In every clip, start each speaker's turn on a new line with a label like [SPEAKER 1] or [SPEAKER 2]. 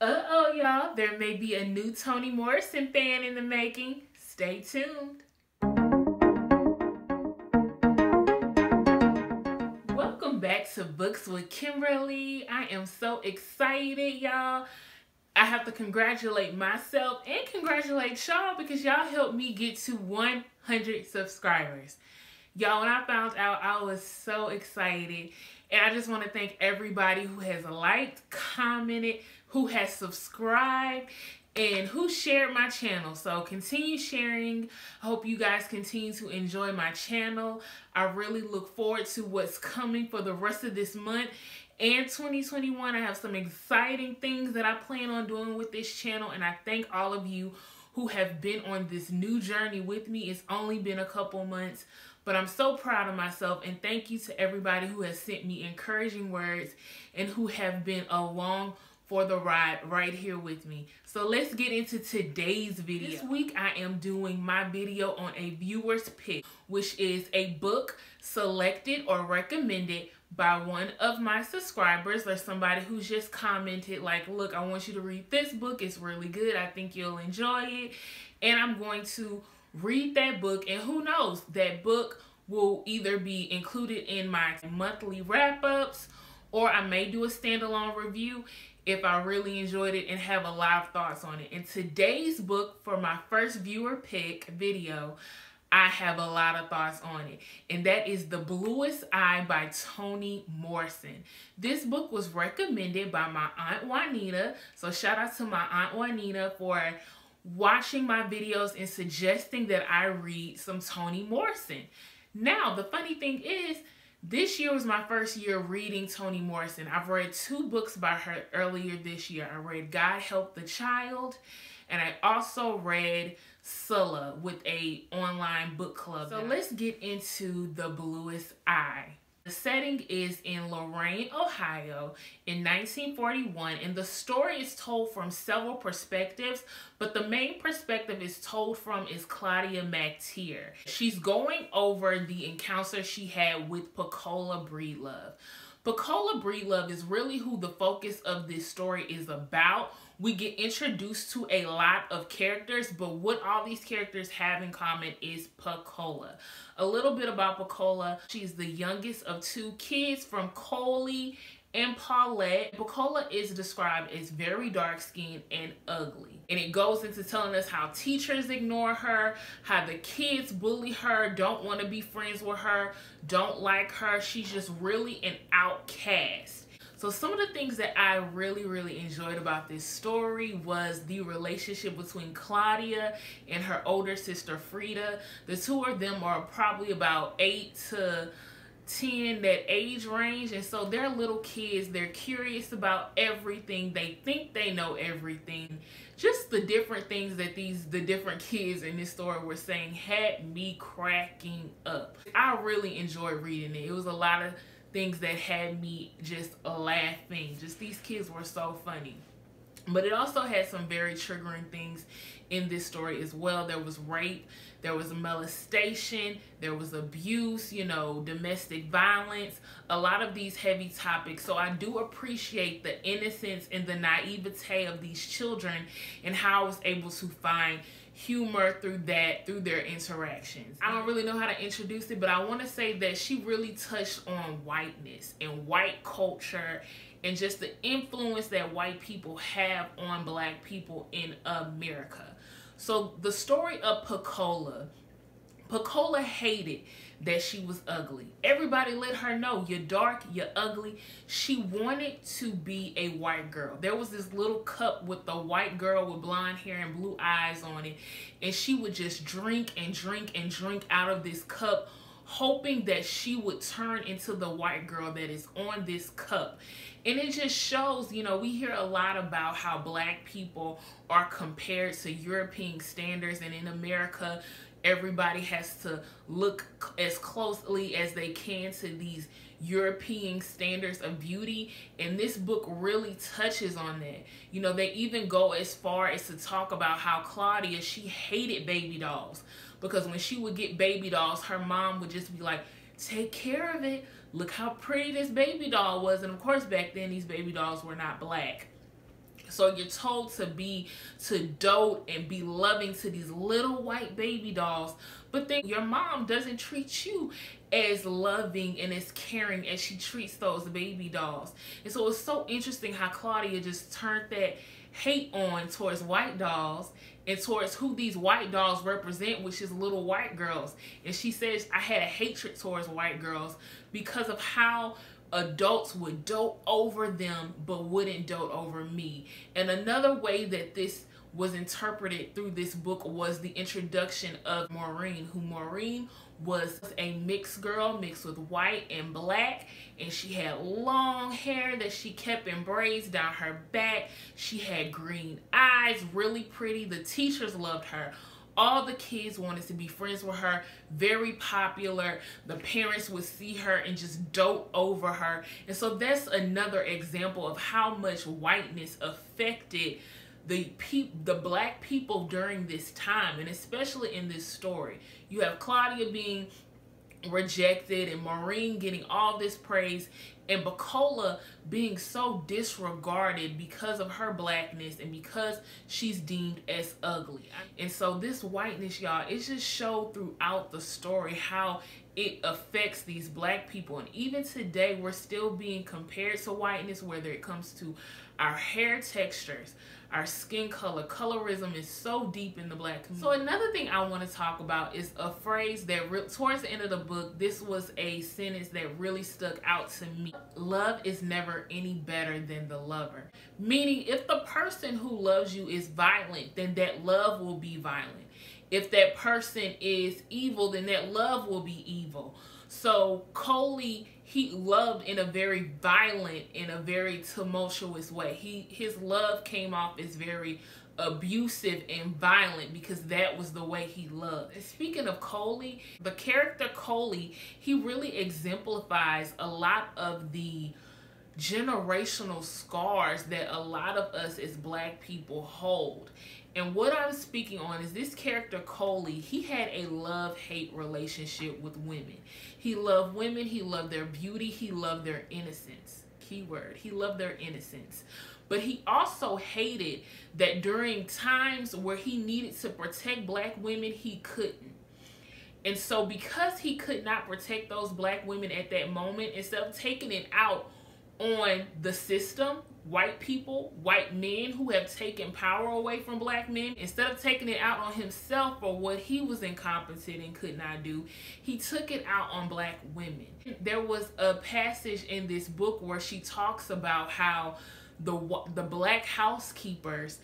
[SPEAKER 1] Uh-oh, y'all. There may be a new Toni Morrison fan in the making. Stay tuned. Welcome back to Books with Kimberly. I am so excited, y'all. I have to congratulate myself and congratulate y'all because y'all helped me get to 100 subscribers. Y'all, when I found out, I was so excited. And I just want to thank everybody who has liked, commented, who has subscribed, and who shared my channel. So continue sharing. I hope you guys continue to enjoy my channel. I really look forward to what's coming for the rest of this month and 2021. I have some exciting things that I plan on doing with this channel, and I thank all of you who have been on this new journey with me. It's only been a couple months, but I'm so proud of myself, and thank you to everybody who has sent me encouraging words and who have been along for the ride right here with me. So let's get into today's video. This week I am doing my video on a viewer's pick, which is a book selected or recommended by one of my subscribers or somebody who's just commented like, look, I want you to read this book. It's really good. I think you'll enjoy it. And I'm going to read that book, and who knows, that book will either be included in my monthly wrap-ups, or I may do a standalone review if I really enjoyed it and have a lot of thoughts on it. In today's book, for my first viewer pick video, I have a lot of thoughts on it, and that is The Bluest Eye by Toni Morrison. This book was recommended by my Aunt Juanita, so shout out to my Aunt Juanita for watching my videos and suggesting that I read some Toni Morrison. Now, the funny thing is, this year was my first year reading Toni Morrison. I've read 2 books by her earlier this year. I read God Help the Child, and I also read Sulla with a online book club. So let's get into The Bluest Eye. The setting is in Lorain, Ohio in 1941, and the story is told from several perspectives, but the main perspective is told from is Claudia McTeer. She's going over the encounter she had with Pecola Breedlove. Pecola Breedlove is really who the focus of this story is about. We get introduced to a lot of characters, but what all these characters have in common is Pecola. A little bit about Pecola. She's the youngest of 2 kids from Coley and Paulette. Pecola is described as very dark-skinned and ugly. And it goes into telling us how teachers ignore her, how the kids bully her, don't want to be friends with her, don't like her. She's just really an outcast. So some of the things that I really enjoyed about this story was the relationship between Claudia and her older sister Frida. The 2 of them are probably about 8 to 10, that age range, and so they're little kids. They're curious about everything. They think they know everything. Just the different things that the different kids in this story were saying had me cracking up. I really enjoyed reading it. It was a lot of things that had me just laughing. Just these kids were so funny. But it also had some very triggering things in this story as well. There was rape, there was molestation, there was abuse, you know, domestic violence, a lot of these heavy topics. So I do appreciate the innocence and the naivete of these children and how I was able to find humor through their interactions. I don't really know how to introduce it, but I want to say that she really touched on whiteness and white culture and just the influence that white people have on Black people in America. So the story of Pecola hated that she was ugly. Everybody let her know, you're dark, you're ugly. She wanted to be a white girl. There was this little cup with the white girl with blonde hair and blue eyes on it, and she would just drink and drink and drink out of this cup, hoping that she would turn into the white girl that is on this cup. And it just shows, you know, we hear a lot about how Black people are compared to European standards, and in America, everybody has to look as closely as they can to these European standards of beauty, and this book really touches on that. You know, they even go as far as to talk about how Claudia, she hated baby dolls, because when she would get baby dolls, her mom would just be like, take care of it. Look how pretty this baby doll was. And of course, back then, these baby dolls were not Black. So you're told to dote and be loving to these little white baby dolls, but then your mom doesn't treat you as loving and as caring as she treats those baby dolls. And so it's so interesting how Claudia just turned that hate on towards white dolls and towards who these white dolls represent, which is little white girls. And she says, I had a hatred towards white girls because of how adults would dote over them but wouldn't dote over me. And another way that this was interpreted through this book was the introduction of Maureen, who Maureen was a mixed girl, mixed with white and black, and she had long hair that she kept in braids down her back. She had green eyes, really pretty. The teachers loved her. All the kids wanted to be friends with her, very popular. The parents would see her and just dote over her. And so that's another example of how much whiteness affected the black people during this time, and especially in this story. You have Claudia being rejected and Maureen getting all this praise, and Bacola being so disregarded because of her blackness and because she's deemed as ugly. And so this whiteness, y'all, it just showed throughout the story how it affects these black people. And even today, we're still being compared to whiteness, whether it comes to our hair textures, our skin color. Colorism is so deep in the black community. So another thing I want to talk about is a phrase that towards the end of the book, this was a sentence that really stuck out to me. Love is never any better than the lover. Meaning, if the person who loves you is violent, then that love will be violent. If that person is evil, then that love will be evil. So Coley, he loved in a very violent, in a very tumultuous way. His love came off as very abusive and violent because that was the way he loved. And speaking of Coley, the character Coley, he really exemplifies a lot of the generational scars that a lot of us as black people hold. And what I'm speaking on is this character Coley, he had a love-hate relationship with women. He loved women, he loved their beauty, he loved their innocence. Keyword, he loved their innocence. But he also hated that during times where he needed to protect black women, he couldn't. And so because he could not protect those black women at that moment, instead of taking it out on the system, white people, white men who have taken power away from black men, instead of taking it out on himself for what he was incompetent and could not do, he took it out on black women. There was a passage in this book where she talks about how the black housekeepers,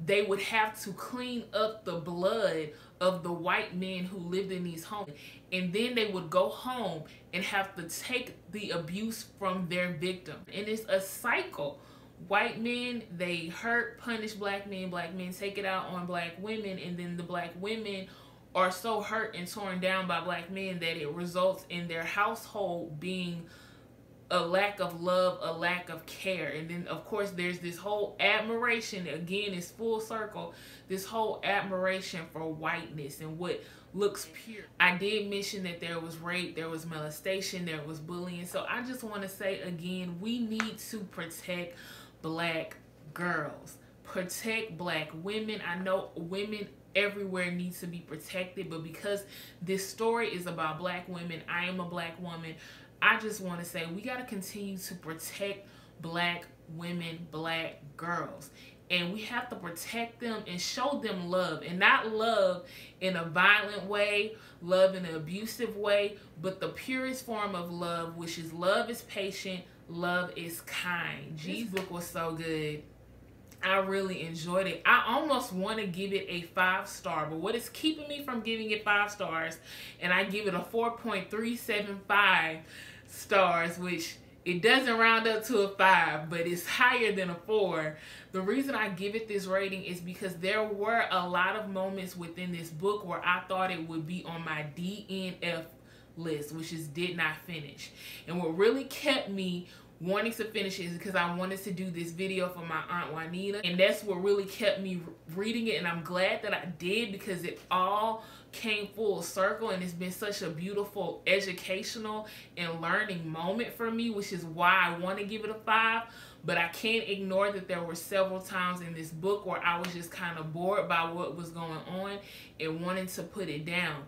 [SPEAKER 1] they would have to clean up the blood of the white men who lived in these homes. And then they would go home and have to take the abuse from their victim. And it's a cycle. White men, they hurt, punish black men take it out on black women, and then the black women are so hurt and torn down by black men that it results in their household being a lack of love, a lack of care. And then of course there's this whole admiration, again it's full circle, this whole admiration for whiteness and what looks pure. I did mention that there was rape, there was molestation, there was bullying. So I just want to say again, we need to protect black girls, protect black women. I know women everywhere needs to be protected, but because this story is about black women, I am a black woman, I just want to say we got to continue to protect black women, black girls. And we have to protect them and show them love. And not love in a violent way, love in an abusive way, but the purest form of love, which is love is patient, love is kind. This book was so good. I really enjoyed it. I almost want to give it a 5-star, but what is keeping me from giving it 5 stars, and I give it a 4.375 stars, which it doesn't round up to a 5, but it's higher than a 4. The reason I give it this rating is because there were a lot of moments within this book where I thought it would be on my DNF list, which is did not finish. And what really kept me wanting to finish it is because I wanted to do this video for my Aunt Juanita, and that's what really kept me reading it. And I'm glad that I did, because it all came full circle, and it's been such a beautiful educational and learning moment for me, which is why I want to give it a 5. But I can't ignore that there were several times in this book where I was just kind of bored by what was going on and wanting to put it down.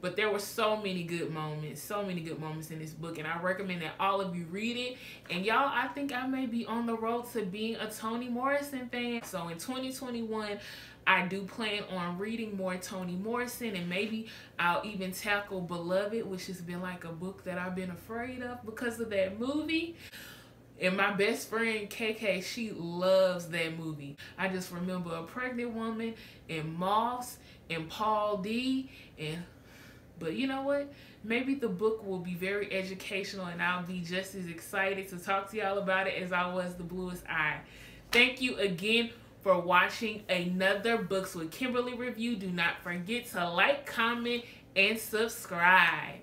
[SPEAKER 1] But there were so many good moments in this book, and I recommend that all of you read it. And y'all, I think I may be on the road to being a Toni Morrison fan. So in 2021, I do plan on reading more Toni Morrison, and maybe I'll even tackle Beloved, which has been like a book that I've been afraid of because of that movie. And my best friend, KK, she loves that movie. I just remember a pregnant woman and Moss and Paul D. But you know what? Maybe the book will be very educational, and I'll be just as excited to talk to y'all about it as I was the Bluest Eye. Thank you again for watching another Books with Kimberly review. Do not forget to like, comment, and subscribe.